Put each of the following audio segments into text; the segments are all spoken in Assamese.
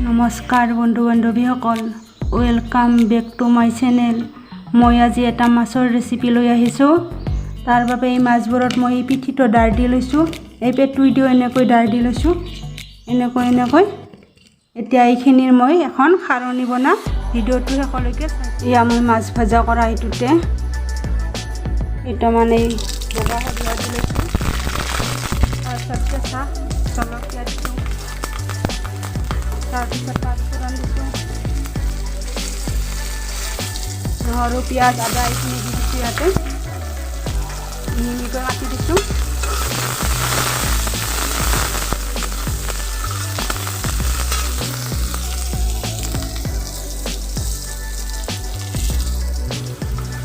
নমস্কাৰ বন্ধু বান্ধৱীসকল, welcome back to my channel. মই আজি এটা মাছৰ ৰেচিপি লৈ আহিছোঁ। তাৰ বাবে এই মাছবোৰত মই এই পিঠিটো দাৰ দি লৈছোঁ, এই পেটুইটো এনেকৈ দাৰ দি লৈছোঁ, এনেকৈ। এতিয়া এইখিনিৰ মই এখন খাৰণী বনাম। ভিডিঅ'টো শেষলৈকে চাই। এয়া মই মাছ ভাজা কৰা এইটোতে কেইটামান এই বগা সৰিয়হ দি লৈছোঁ, তাৰপিছত কেঁচা জলকীয়া দিছোঁ, তাৰপিছত পাঁচফোৰণ দিছোঁ, নহৰু পিঁয়াজ আদা এইখিনি দি দিছোঁ। ইয়াতে মিহিকৈ কাটি দিছোঁ।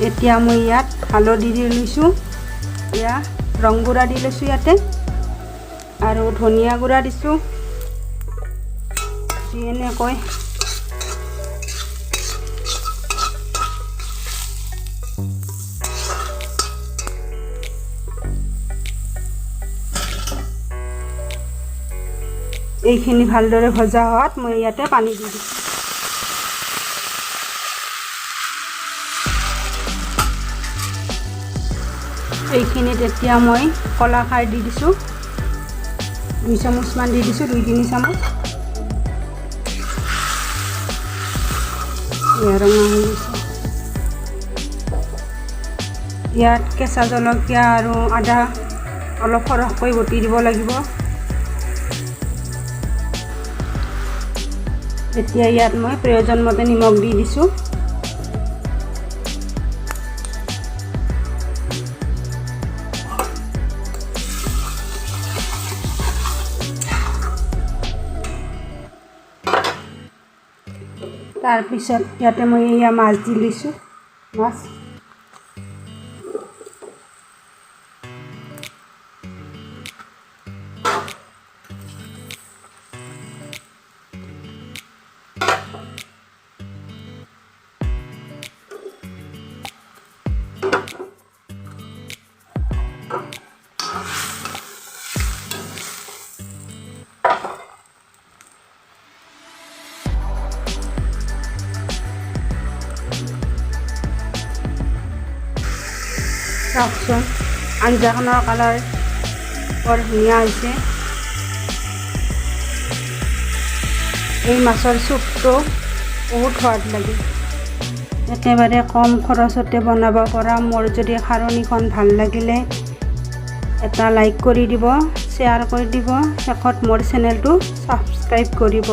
এতিয়া মই ইয়াত হালধি দি লৈছোঁ, এয়া ৰং গুড়া দি লৈছোঁ ইয়াতে, আৰু ধনিয়া গুড়া দিছোঁ। এনেকৈ এইখিনি ভালদৰে ভজা হোৱাত মই ইয়াতে পানী দি দিছোঁ। এইখিনিত এতিয়া মই কলা খাৰ দি দিছোঁ, 2 চামুচমান দি দিছোঁ, 2-3 চামুচ। ৰঙা হৈ গৈছে। ইয়াত কেঁচা জলকীয়া আৰু আদা অলপ সৰহকৈ বটি দিব লাগিব। এতিয়া ইয়াত মই প্ৰয়োজন মতে নিমখ দি দিছোঁ। তাৰপিছত ইয়াতে মই এয়া মাছ দি লৈছোঁ, মাছ চাওকচোন, আঞ্জাখনৰ কালাৰ বৰ ধুনীয়া হৈছে। এই মাছৰ চুপটো বহুত সোৱাদ লাগে। একেবাৰে কম খৰচতে বনাব পৰা মোৰ যদি খাৰণীখন ভাল লাগিলে এটা লাইক কৰি দিব, শ্বেয়াৰ কৰি দিব, শেষত মোৰ চেনেলটো ছাবস্ক্ৰাইব কৰিব।